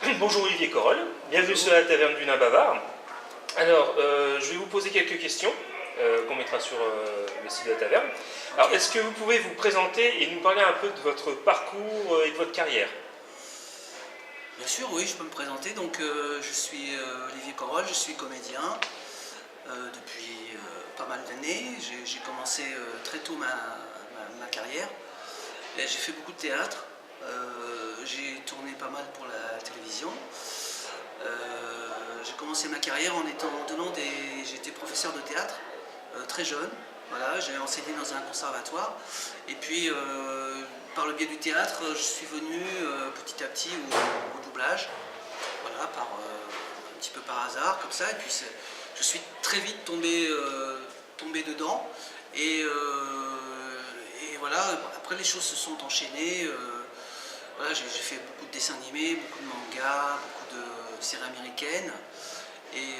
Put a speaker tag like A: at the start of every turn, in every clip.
A: Bonjour Olivier Corol, bienvenue sur la taverne du Nain Bavard. Alors, je vais vous poser quelques questions qu'on mettra sur le site de la taverne. Alors,
B: Ok.
A: est-ce que vous pouvez vous présenter et nous parler un peu de votre parcours et de votre carrière?
B: Bien sûr, oui, je peux me présenter. Donc, je suis Olivier Corol, je suis comédien depuis pas mal d'années. J'ai commencé très tôt ma carrière. J'ai fait beaucoup de théâtre. J'ai tourné pas mal pour la télévision. J'ai commencé ma carrière en donnant des. J'étais professeur de théâtre très jeune. Voilà, j'ai enseigné dans un conservatoire. Et puis, par le biais du théâtre, je suis venu petit à petit au doublage. Voilà, un petit peu par hasard, comme ça. Et puis, je suis très vite tombé dedans. Et voilà, après, les choses se sont enchaînées. Voilà, j'ai fait beaucoup de dessins animés, beaucoup de mangas, beaucoup de séries américaines. Et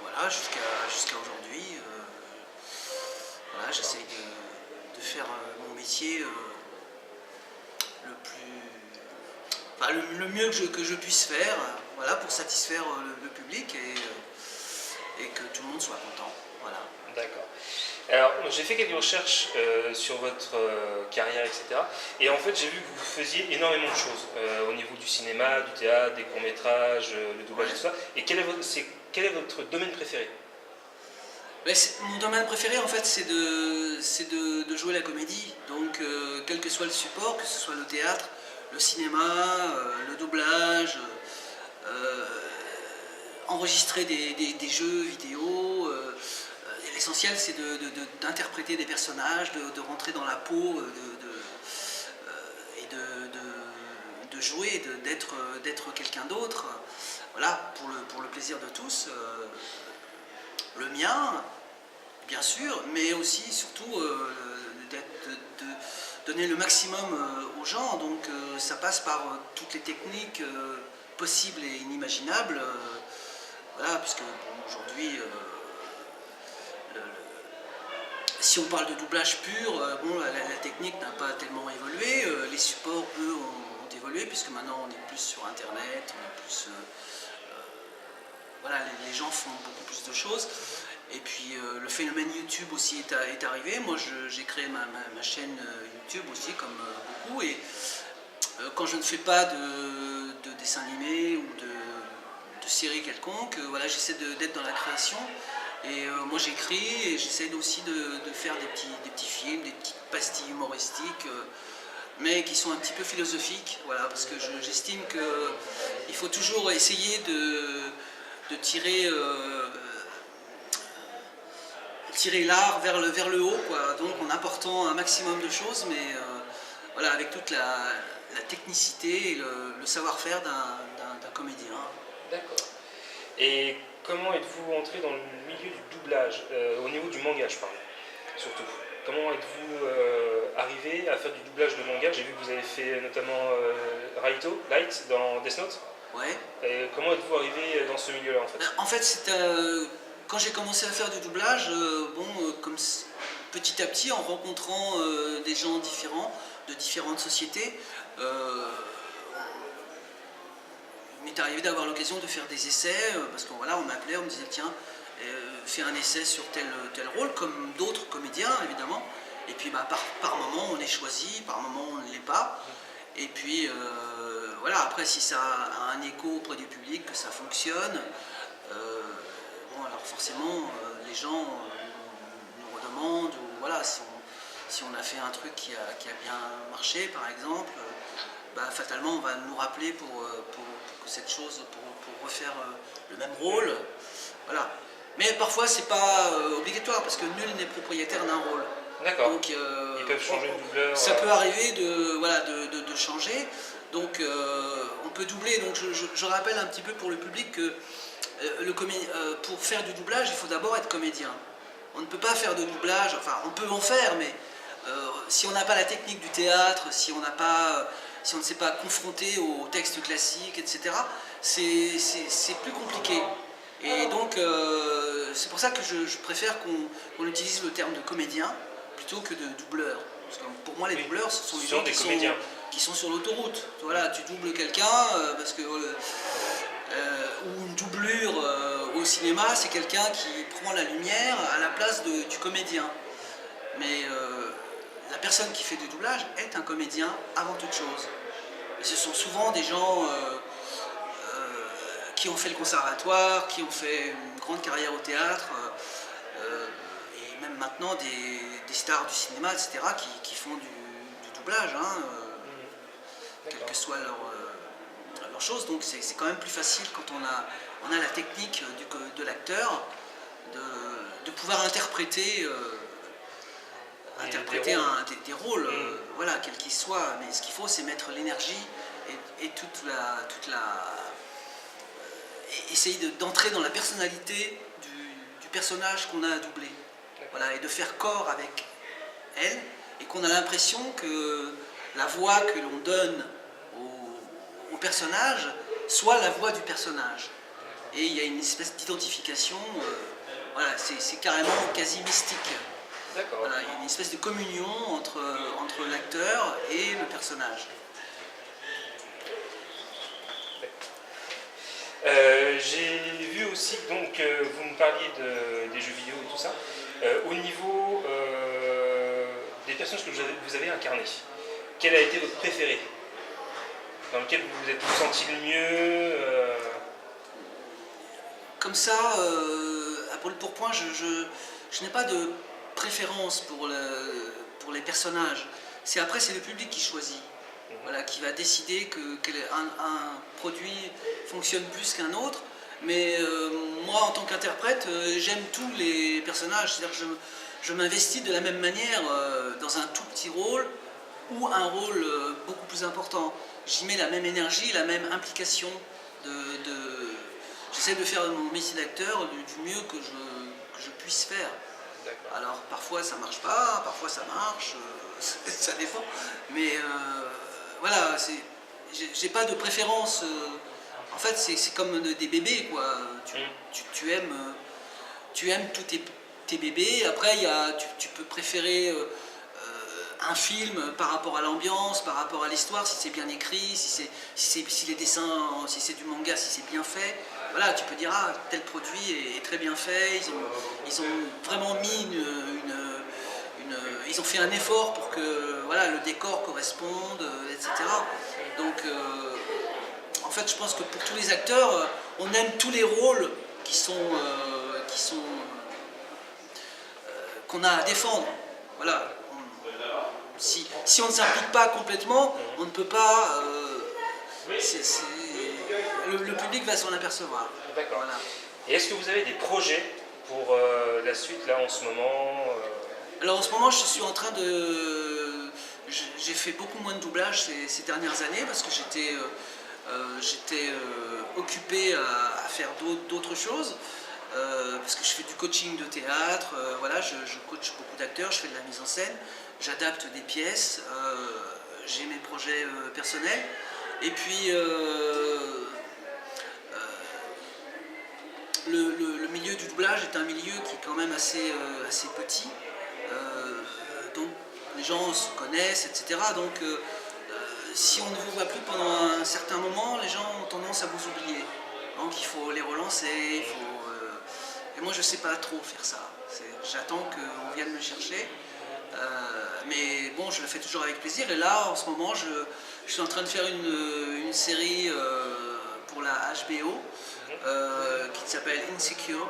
B: voilà, jusqu'à aujourd'hui. Voilà, j'essaye de faire mon métier le plus, enfin, le mieux que je puisse faire, voilà, pour satisfaire le public et que tout le monde soit content. Voilà.
A: D'accord. Alors, j'ai fait quelques recherches sur votre carrière, etc. Et en fait, j'ai vu que vous faisiez énormément de choses au niveau du cinéma, du théâtre, des courts-métrages, le doublage et tout ça. Et quel est votre domaine préféré?
B: Mon domaine préféré en fait c'est de jouer la comédie, donc quel que soit le support, que ce soit le théâtre, le cinéma, le doublage, euh, enregistrer des jeux vidéo, l'essentiel c'est d'interpréter des personnages, de rentrer dans la peau et de jouer, d'être quelqu'un d'autre, voilà, pour le plaisir de tous, le mien, bien sûr, mais aussi, surtout, de donner le maximum aux gens. Donc, ça passe par toutes les techniques possibles et inimaginables. Voilà, puisque bon, aujourd'hui, si on parle de doublage pur, bon, la technique n'a pas tellement évolué. Les supports, eux, ont évolué, puisque maintenant on est plus sur Internet, on est plus. Voilà, les gens font beaucoup plus de choses. Et puis le phénomène YouTube aussi est arrivé. Moi j'ai créé ma chaîne YouTube aussi comme beaucoup. Et quand je ne fais pas de dessin animé ou de série quelconque, voilà, j'essaie d'être dans la création. Et moi j'écris et j'essaie aussi de faire des petits films, des petites pastilles humoristiques. Mais qui sont un petit peu philosophiques, voilà, parce que j'estime qu'il faut toujours essayer de tirer l'art vers le haut, quoi. Donc en apportant un maximum de choses, mais voilà, avec toute la technicité et le savoir-faire d'un comédien.
A: D'accord. Et comment êtes-vous entré dans le milieu du doublage, au niveau du manga, je parle, surtout? Comment êtes-vous arrivé à faire du doublage de manga? J'ai vu que vous avez fait notamment Raito, Light, dans Death Note.
B: Ouais.
A: Et comment êtes-vous arrivé dans ce milieu-là, en fait?
B: En fait, quand j'ai commencé à faire du doublage, bon, petit à petit, en rencontrant des gens différents, de différentes sociétés, il m'est arrivé d'avoir l'occasion de faire des essais, parce qu'on voilà, on m'appelait, on me disait tiens, fais un essai sur tel rôle, comme d'autres comédiens évidemment. Et puis bah, par moment on est choisi, par moment on ne l'est pas. Et puis voilà, après si ça a un écho auprès du public, que ça fonctionne, bon alors forcément les gens nous redemandent, ou voilà, si on a fait un truc qui a bien marché par exemple, bah, fatalement on va nous rappeler pour que cette chose, pour refaire le même rôle. Voilà. Mais parfois c'est pas obligatoire parce que nul n'est propriétaire d'un rôle.
A: D'accord.
B: Donc
A: Ils peuvent changer de doubleur.
B: ça peut arriver voilà, de changer. Donc on peut doubler. Donc je rappelle un petit peu pour le public que pour faire du doublage, il faut d'abord être comédien. On ne peut pas faire de doublage, enfin on peut en faire, mais si on n'a pas la technique du théâtre, si on ne s'est pas confronté au texte classique, etc., c'est plus compliqué. Et donc c'est pour ça que je préfère qu'on utilise le terme de comédien plutôt que de doubleur. Parce que pour moi les
A: Oui.
B: doubleurs ce sont des
A: Ce sont
B: gens
A: des
B: qui
A: comédiens.
B: qui sont sur l'autoroute. Voilà, tu doubles quelqu'un parce que ou une doublure au cinéma, c'est quelqu'un qui prend la lumière à la place du comédien. Mais la personne qui fait du doublage est un comédien avant toute chose. Et ce sont souvent des gens qui ont fait le conservatoire, qui ont fait une grande carrière au théâtre, et même maintenant des stars du cinéma, etc., qui font du doublage, hein, quelle que soit leur chose. Donc c'est quand même plus facile quand on a la technique de l'acteur de pouvoir interpréter des rôles, voilà, quels qu'ils soient. Mais ce qu'il faut, c'est mettre l'énergie et essayer d'entrer dans la personnalité du personnage qu'on a à doubler. Voilà, et de faire corps avec elle, et qu'on a l'impression que la voix que l'on donne au personnage soit la voix du personnage. Et il y a une espèce d'identification, voilà, c'est carrément quasi mystique. Voilà, il y a une espèce de communion entre l'acteur et le personnage.
A: J'ai vu aussi, donc, vous me parliez des jeux vidéo et tout ça. Au niveau des personnages que vous avez incarnés, quel a été votre préféré? Dans lequel vous vous êtes senti le mieux
B: Comme ça, à brûle pour point, je n'ai pas de préférence pour les personnages. Après, c'est le public qui choisit. Voilà, qui va décider qu'un produit fonctionne plus qu'un autre. Mais moi, en tant qu'interprète, j'aime tous les personnages. C'est-à-dire que je m'investis de la même manière dans un tout petit rôle ou un rôle beaucoup plus important. J'y mets la même énergie, la même implication. J'essaie de faire mon métier d'acteur du mieux que je puisse faire. Alors parfois ça marche pas, parfois ça marche, ça dépend. Mais voilà, j'ai pas de préférence. En fait, c'est comme des bébés, quoi. Tu aimes tous tes bébés. Après, tu peux préférer un film par rapport à l'ambiance, par rapport à l'histoire, si c'est bien écrit, si les dessins, si c'est du manga, si c'est bien fait. Voilà, tu peux dire, ah, tel produit est très bien fait, ils ont vraiment mis ils ont fait un effort pour que voilà, le décor corresponde, etc. Donc, en fait, je pense que pour tous les acteurs, on aime tous les rôles qu'on a à défendre. Voilà. Si on ne s'implique pas complètement, on ne peut pas. Le public va s'en apercevoir.
A: D'accord.
B: Voilà.
A: Et est-ce que vous avez des projets pour la suite, là, en ce moment
B: Alors en ce moment, je suis en train de... J'ai fait beaucoup moins de doublage ces dernières années parce que j'étais occupé à faire d'autres choses. Parce que je fais du coaching de théâtre, voilà, je coach beaucoup d'acteurs, je fais de la mise en scène, j'adapte des pièces, j'ai mes projets personnels. Et puis le milieu du doublage est un milieu qui est quand même assez petit. Donc les gens se connaissent, etc. Donc si on ne vous voit plus pendant un certain moment, les gens ont tendance à vous oublier. Donc il faut les relancer, et moi je ne sais pas trop faire ça. J'attends qu'on vienne me chercher. Mais bon, je le fais toujours avec plaisir. Et là, en ce moment, je suis en train de faire une série pour la HBO qui s'appelle Insecure.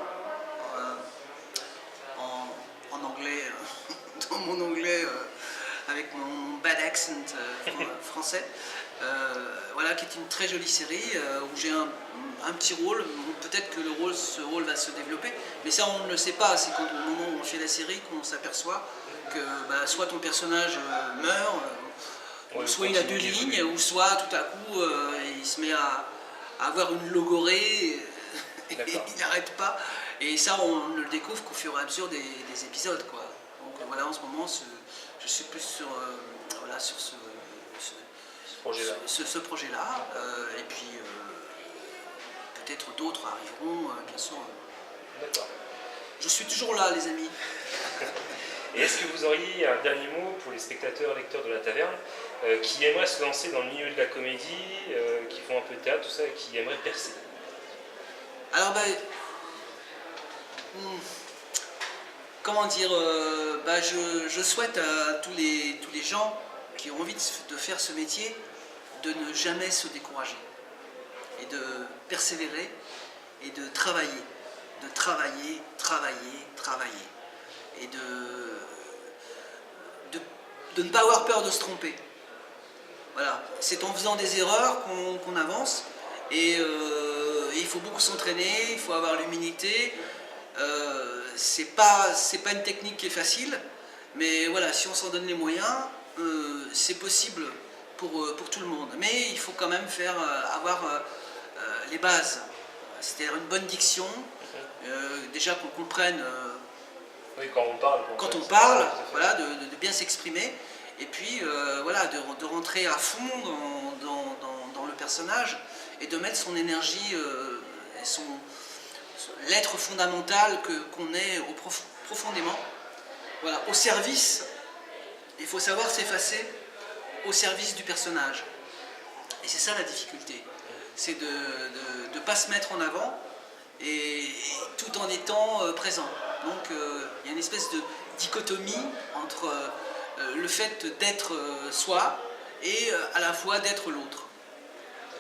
B: En anglais, dans mon anglais, avec mon bad accent français. Voilà, qui est une très jolie série où j'ai un petit rôle. Peut-être que ce rôle va se développer, mais ça on ne le sait pas. C'est au moment où on fait la série qu'on s'aperçoit que soit ton personnage meurt, soit il a 2 lignes, ou soit tout à coup il se met à avoir une logorée et il n'arrête pas. Et ça on ne le découvre qu'au fur et à mesure des épisodes, quoi. Donc voilà, en ce moment je suis plus sur ce projet-là, et puis peut-être d'autres arriveront, bien sûr.
A: D'accord.
B: Je suis toujours là, les amis.
A: Et est-ce que vous auriez un dernier mot pour les spectateurs, lecteurs de la taverne, qui aimeraient se lancer dans le milieu de la comédie, qui font un peu de théâtre, tout ça, et qui aimeraient percer?
B: Alors, comment dire, je souhaite à tous les gens qui ont envie de faire ce métier de ne jamais se décourager et de persévérer et de travailler, et de ne pas avoir peur de se tromper. Voilà, c'est en faisant des erreurs qu'on avance, et il faut beaucoup s'entraîner, il faut avoir l'humilité. C'est pas une technique qui est facile, mais voilà, si on s'en donne les moyens, c'est possible pour tout le monde. Mais il faut quand même avoir les bases, c'est-à-dire une bonne diction, déjà qu'on comprenne
A: Oui, quand on parle.
B: voilà, de bien s'exprimer, et puis voilà, de rentrer à fond dans le personnage et de mettre son énergie, l'être fondamental qu'on est profondément, voilà, au service. Il faut savoir s'effacer au service du personnage. Et c'est ça la difficulté, c'est de ne pas se mettre en avant et tout en étant présent. Donc il y a une espèce de dichotomie entre le fait d'être soi et à la fois d'être l'autre.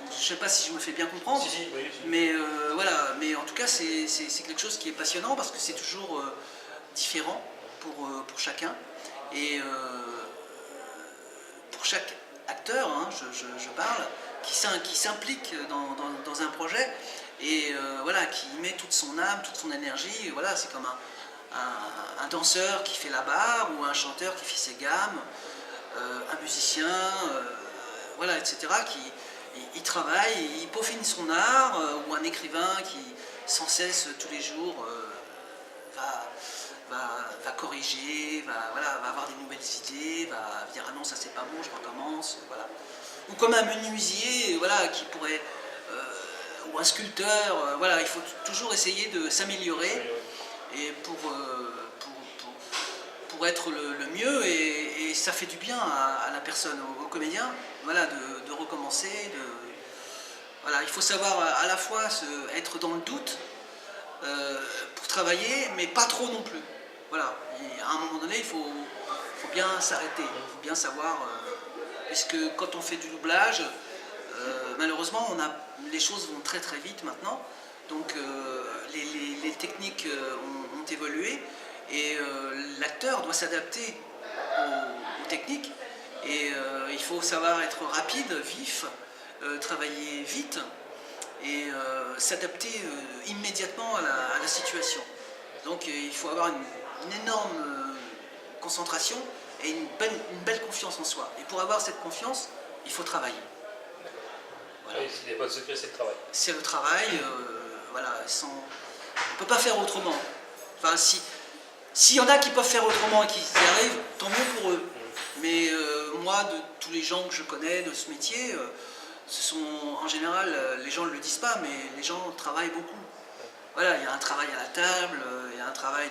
B: Je ne sais pas si je me fais bien comprendre,
A: Si, oui.
B: mais voilà. Mais en tout cas, c'est quelque chose qui est passionnant parce que c'est toujours différent pour chacun. Et pour chaque acteur, hein, je parle, qui s'implique dans un projet et voilà, qui met toute son âme, toute son énergie. Voilà, c'est comme un danseur qui fait la barre, ou un chanteur qui fait ses gammes, un musicien, voilà, etc. Il travaille, il peaufine son art, ou un écrivain qui sans cesse tous les jours va corriger, va avoir des nouvelles idées, va dire ah non, ça c'est pas bon, je recommence, voilà. Ou comme un menuisier, voilà, qui pourrait, ou un sculpteur, voilà, il faut toujours essayer de s'améliorer et pour être le mieux, et ça fait du bien à la personne, au comédien, voilà, de recommencer, voilà, il faut savoir à la fois être dans le doute pour travailler, mais pas trop non plus. Voilà, et à un moment donné, il faut bien s'arrêter, il faut bien savoir, puisque quand on fait du doublage, malheureusement, les choses vont très très vite maintenant, donc les techniques ont évolué, et l'acteur doit s'adapter aux techniques, et il faut savoir être rapide, vif, travailler vite, et s'adapter immédiatement à la situation. Donc il faut avoir une énorme concentration et une belle confiance en soi. Et pour avoir cette confiance, il faut travailler.
A: Voilà. Oui, il n'y a pas de secret, c'est le travail.
B: C'est le travail, voilà, on ne peut pas faire autrement. Enfin, s'il y en a qui peuvent faire autrement et qui y arrivent, tant mieux pour eux. Mais moi, de tous les gens que je connais de ce métier, ce sont en général, les gens ne le disent pas, mais les gens travaillent beaucoup. Voilà, il y a un travail à la table, il y a un travail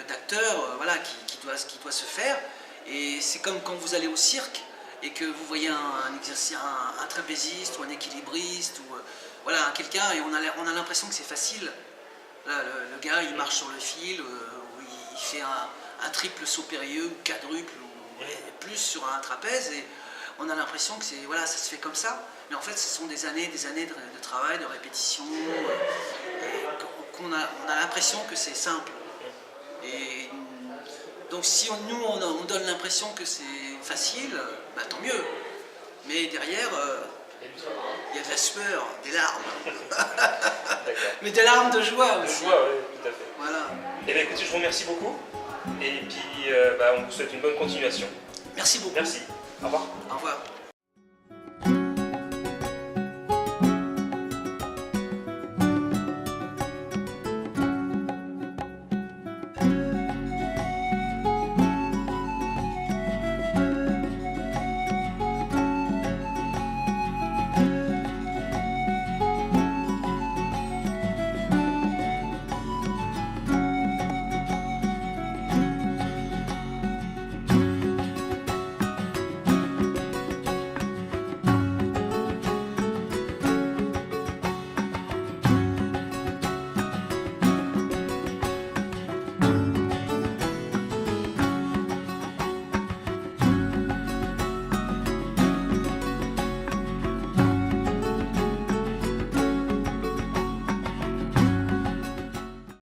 B: d'acteur, voilà, qui doit se faire. Et c'est comme quand vous allez au cirque et que vous voyez un trapéziste ou un équilibriste, ou voilà, quelqu'un, et on a l'impression que c'est facile. Là, le gars, il marche sur le fil, ou il fait un triple saut périlleux, ou quadruple, ou plus sur un trapèze, et on a l'impression que voilà, ça se fait comme ça. Mais en fait, ce sont des années de travail, de répétition, on a l'impression que c'est simple. Et donc si on donne l'impression que c'est facile, bah, tant mieux. Mais derrière, il y a de la sueur, des larmes. Mais des larmes de joie aussi.
A: De joie, oui, tout à fait.
B: Voilà.
A: Et bien écoutez, je vous remercie beaucoup. Et puis on vous souhaite une bonne continuation.
B: Merci beaucoup.
A: Merci. Au revoir.
B: Au revoir.